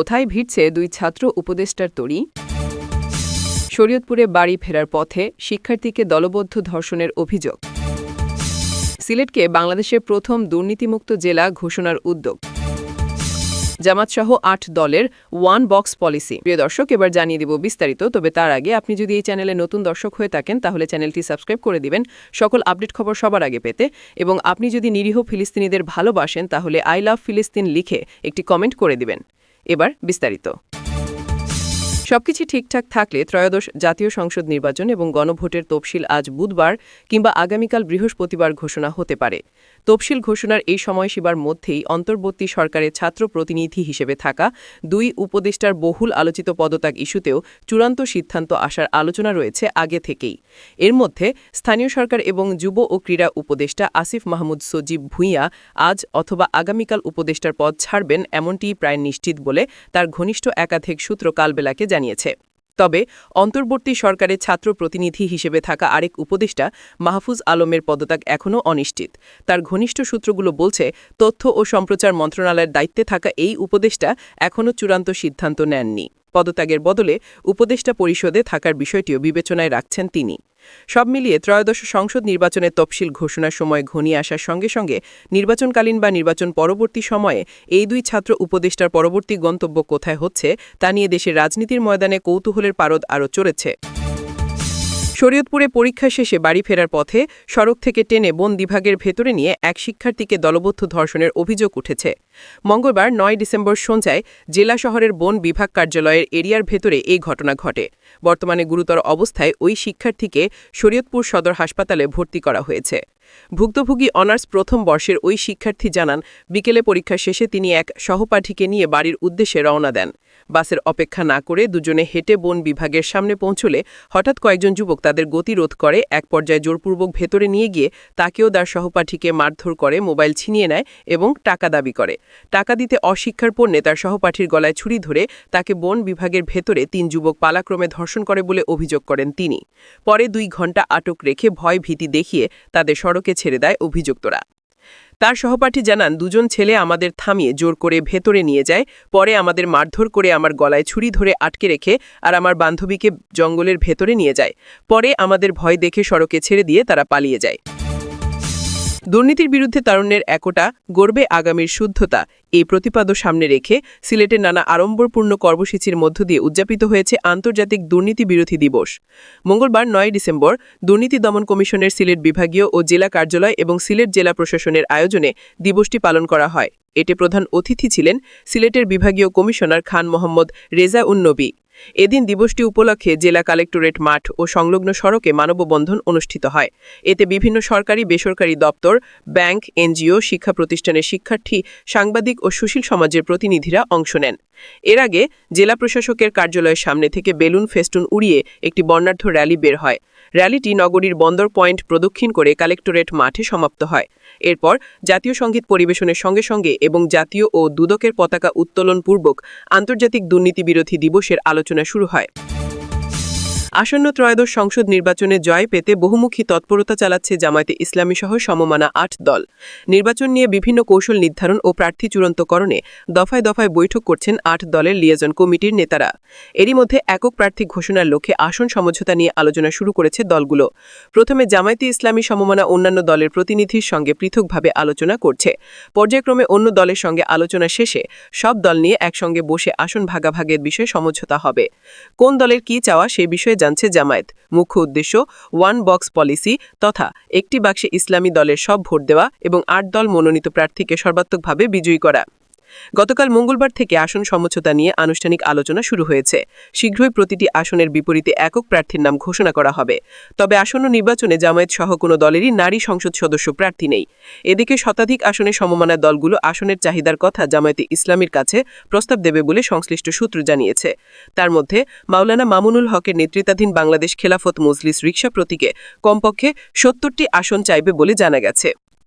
কোথায় ভিড়ছে দুই ছাত্র উপদেষ্টার তরি? শরীয়তপুরে বাড়ি ফেরার পথে শিক্ষার্থীকে দলবদ্ধ ধর্ষণের অভিযোগ। সিলেটকে বাংলাদেশের প্রথম দুর্নীতিমুক্ত জেলা ঘোষণার উদ্যোগ। জামাতসহ ৮ দলের ওয়ান বক্স পলিসি। প্রিয় দর্শক, এবার জানিয়ে দিব বিস্তারিত। তবে তার আগে আপনি যদি এই চ্যানেলে নতুন দর্শক হয়ে থাকেন তাহলে চ্যানেলটি সাবস্ক্রাইব করে দিবেন সকল আপডেট খবর সবার আগে পেতে। এবং আপনি যদি নিরীহ ফিলিস্তিনিদের ভালোবাসেন তাহলে আই লাভ ফিলিস্তিন লিখে একটি কমেন্ট করে দিবেন। এবার বিস্তারিত। সবকিছু ঠিকঠাক থাকলে ত্রয়োদশ জাতীয় সংসদ নির্বাচন এবং গণভোটের তফসিল আজ বুধবার কিংবা আগামীকাল বৃহস্পতিবার ঘোষণা হতে পারে। তফসিল ঘোষণার এই সময়সীমার মধ্যেই অন্তর্বর্তী সরকারের ছাত্র প্রতিনিধি হিসেবে থাকা দুই উপদেষ্টার বহুল আলোচিত পদত্যাগ ইস্যুতেও চূড়ান্ত সিদ্ধান্ত আসার আলোচনা রয়েছে আগে থেকেই। এর মধ্যে স্থানীয় সরকার এবং যুব ও ক্রীড়া উপদেষ্টা আসিফ মাহমুদ সজীব ভূঁইয়া আজ অথবা আগামীকাল উপদেষ্টার পদ ছাড়বেন এমনটিই প্রায় নিশ্চিত বলে তার ঘনিষ্ঠ একাধিক সূত্র কালবেলাকে জানিয়েছে। তবে অন্তর্বর্তী সরকারের ছাত্র প্রতিনিধি হিসেবে থাকা আরেক উপদেষ্টা মাহফুজ আলমের পদত্যাগ এখনও অনিশ্চিত। তার ঘনিষ্ঠ সূত্রগুলো বলছে, তথ্য ও সম্প্রচার মন্ত্রণালয়ের দায়িত্বে থাকা এই উপদেষ্টা এখনও চূড়ান্ত সিদ্ধান্ত নেননি। পদত্যাগের বদলে উপদেষ্টা পরিষদে থাকার বিষয়টিও বিবেচনায় রাখছেন তিনি। সব মিলিয়ে ত্রয়োদশ সংসদ নির্বাচনের তফসিল ঘোষণার সময় ঘনিয়ে আসার সঙ্গে সঙ্গে নির্বাচনকালীন বা নির্বাচন পরবর্তী সময়ে এই দুই ছাত্র উপদেষ্টার পরবর্তী গন্তব্য কোথায় হচ্ছে তা নিয়ে দেশের রাজনীতির ময়দানে কৌতূহলের পারদ আরও চড়েছে। শরীয়তপুরে পরীক্ষা শেষে বাড়ি ফেরার পথে সড়ক থেকে টেনে বন বিভাগের ভেতরে নিয়ে এক শিক্ষার্থীকে দলবদ্ধ ধর্ষণের অভিযোগ উঠেছে। মঙ্গলবার ৯ ডিসেম্বর সন্ধ্যায় জেলা শহরের বন বিভাগ কার্যালয়ের এরিয়ার ভেতরে এই ঘটনা ঘটে। বর্তমানে গুরুতর অবস্থায় ওই শিক্ষার্থীকে শরীয়তপুর সদর হাসপাতালে ভর্তি করা হয়েছে। ভুক্তভোগী অনার্স প্রথম বর্ষের ওই শিক্ষার্থী জানান, বিকেলে পরীক্ষা শেষে তিনি এক সহপাঠীকে নিয়ে বাড়ির উদ্দেশ্যে রওনা দেন। বাসের অপেক্ষা না করে দুজনে হেঁটে বন বিভাগের সামনে পৌঁছলে হঠাৎ কয়েকজন যুবক তাদের গতিরোধ করে এক পর্যায়ে জোরপূর্বক ভেতরে নিয়ে গিয়ে তাকেও তার সহপাঠীকে মারধর করে, মোবাইল ছিনিয়ে নেয় এবং টাকা দাবি করে। টাকা দিতে অস্বীকার পণ্যে তার সহপাঠীর গলায় ছুরি ধরে তাকে বন বিভাগের ভেতরে ৩ যুবক পালাক্রমে ধর্ষণ করে বলে অভিযোগ করেন তিনি। পরে ২ ঘণ্টা আটক রেখে ভয় ভীতি দেখিয়ে তাদের সড়কে ছেড়ে দেয় অভিযুক্তরা। তার সহপাঠী জানান, দুজন ছেলে আমাদের থামিয়ে জোর করে ভেতরে নিয়ে যায়। পরে আমাদের মারধর করে আমার গলায় ছুরি ধরে আটকে রেখে আর আমার বান্ধবীকে জঙ্গলের ভেতরে নিয়ে যায়। পরে আমাদের ভয় দেখে সড়কে ছেড়ে দিয়ে তারা পালিয়ে যায়। দুর্নীতির বিরুদ্ধে তারুণ্যের একতা গড়বে আগামীর শুদ্ধতা, এই প্রতিপাদ্য সামনে রেখে সিলেটের নানা আড়ম্বরপূর্ণ কর্মসূচির মধ্য দিয়ে উদযাপিত হয়েছে আন্তর্জাতিক দুর্নীতি বিরোধী দিবস। মঙ্গলবার ৯ ডিসেম্বর দুর্নীতি দমন কমিশনের সিলেট বিভাগীয় ও জেলা কার্যালয় এবং সিলেট জেলা প্রশাসনের আয়োজনে দিবসটি পালন করা হয়। এতে প্রধান অতিথি ছিলেন সিলেটের বিভাগীয় কমিশনার খান মোহাম্মদ রেজা উন নবী। এদিন দিবসটি উপলক্ষে জেলা কালেক্টরেট মাঠ ও সংলগ্ন সড়কে মানববন্ধন অনুষ্ঠিত হয়। এতে বিভিন্ন সরকারি বেসরকারি দপ্তর, ব্যাংক, এনজিও, শিক্ষা প্রতিষ্ঠানের শিক্ষার্থী, সাংবাদিক ও সুশীল সমাজের প্রতিনিধিরা অংশ নেন। এর আগে জেলা প্রশাসকের কার্যালয়ের সামনে থেকে বেলুন ফেস্টুন উড়িয়ে একটি বর্ণাঢ্য র্যালি বের হয়। র্যালিটি নগরীর বন্দর পয়েন্ট প্রদক্ষিণ করে কালেক্টরেট মাঠে সমাপ্ত হয়। এরপর জাতীয় সংগীত পরিবেশনের সঙ্গে সঙ্গে এবং জাতীয় ও দুদকের পতাকা উত্তোলন পূর্বক আন্তর্জাতিক দুর্নীতি বিরোধী দিবসের আলোচনা শুরু হয়। আসন্ন ত্রয়োদশ সংসদ নির্বাচনে জয় পেতে বহুমুখী তৎপরতা চালাচ্ছে জামায়াতে ইসলামী সহ সমমানা ৮ দল। নির্বাচন নিয়ে বিভিন্ন কৌশল নির্ধারণ ও প্রার্থী চূড়ান্তকরণে দফায় দফায় বৈঠক করছেন ৮ দলের লিয়াজন কমিটির নেতারা। এরই মধ্যে একক প্রার্থী ঘোষণার লক্ষ্যে আসন সমঝোতা নিয়ে আলোচনা শুরু করেছে দলগুলো। প্রথমে জামায়াতে ইসলামী সমমানা অন্যান্য দলের প্রতিনিধির সঙ্গে পৃথকভাবে আলোচনা করছে। পর্যায়ক্রমে অন্য দলের সঙ্গে আলোচনা শেষে সব দল নিয়ে একসঙ্গে বসে আসন ভাগাভাগের বিষয়ে সমঝোতা হবে। কোন দলের কী চাওয়া সে বিষয়ে জানছে জামায়াত। মুখ্য উদ্দেশ্য ওয়ান বক্স পলিসি তথা একটি বাক্সে ইসলামী দলের সব ভোট দেওয়া এবং ৮ দল মনোনীত প্রার্থীকে সর্বাত্মকভাবে বিজয়ী করা। গতকাল মঙ্গলবার থেকে আসন সমঝোতা নিয়ে আনুষ্ঠানিক আলোচনা শুরু হয়েছে। শীঘ্রই প্রতিটি আসনের বিপরীতে একক প্রার্থীর নাম ঘোষণা করা হবে। তবে আসন্ন নির্বাচনে জামায়াত সহ কোনো দলেরই নারী সংসদ সদস্য প্রার্থী নেই। এদিকে শতাধিক আসনে সমমানা দলগুলো আসনের চাহিদার কথা জামায়াতে ইসলামীর কাছে প্রস্তাব দেবে বলে সংশ্লিষ্ট সূত্র জানিয়েছে। তার মধ্যে মাওলানা মামুনুল হকের নেতৃত্বাধীন বাংলাদেশ খেলাফত মজলিস রিকশা প্রতীকে কমপক্ষে ৭০টি আসন চাইবে বলে জানা গেছে।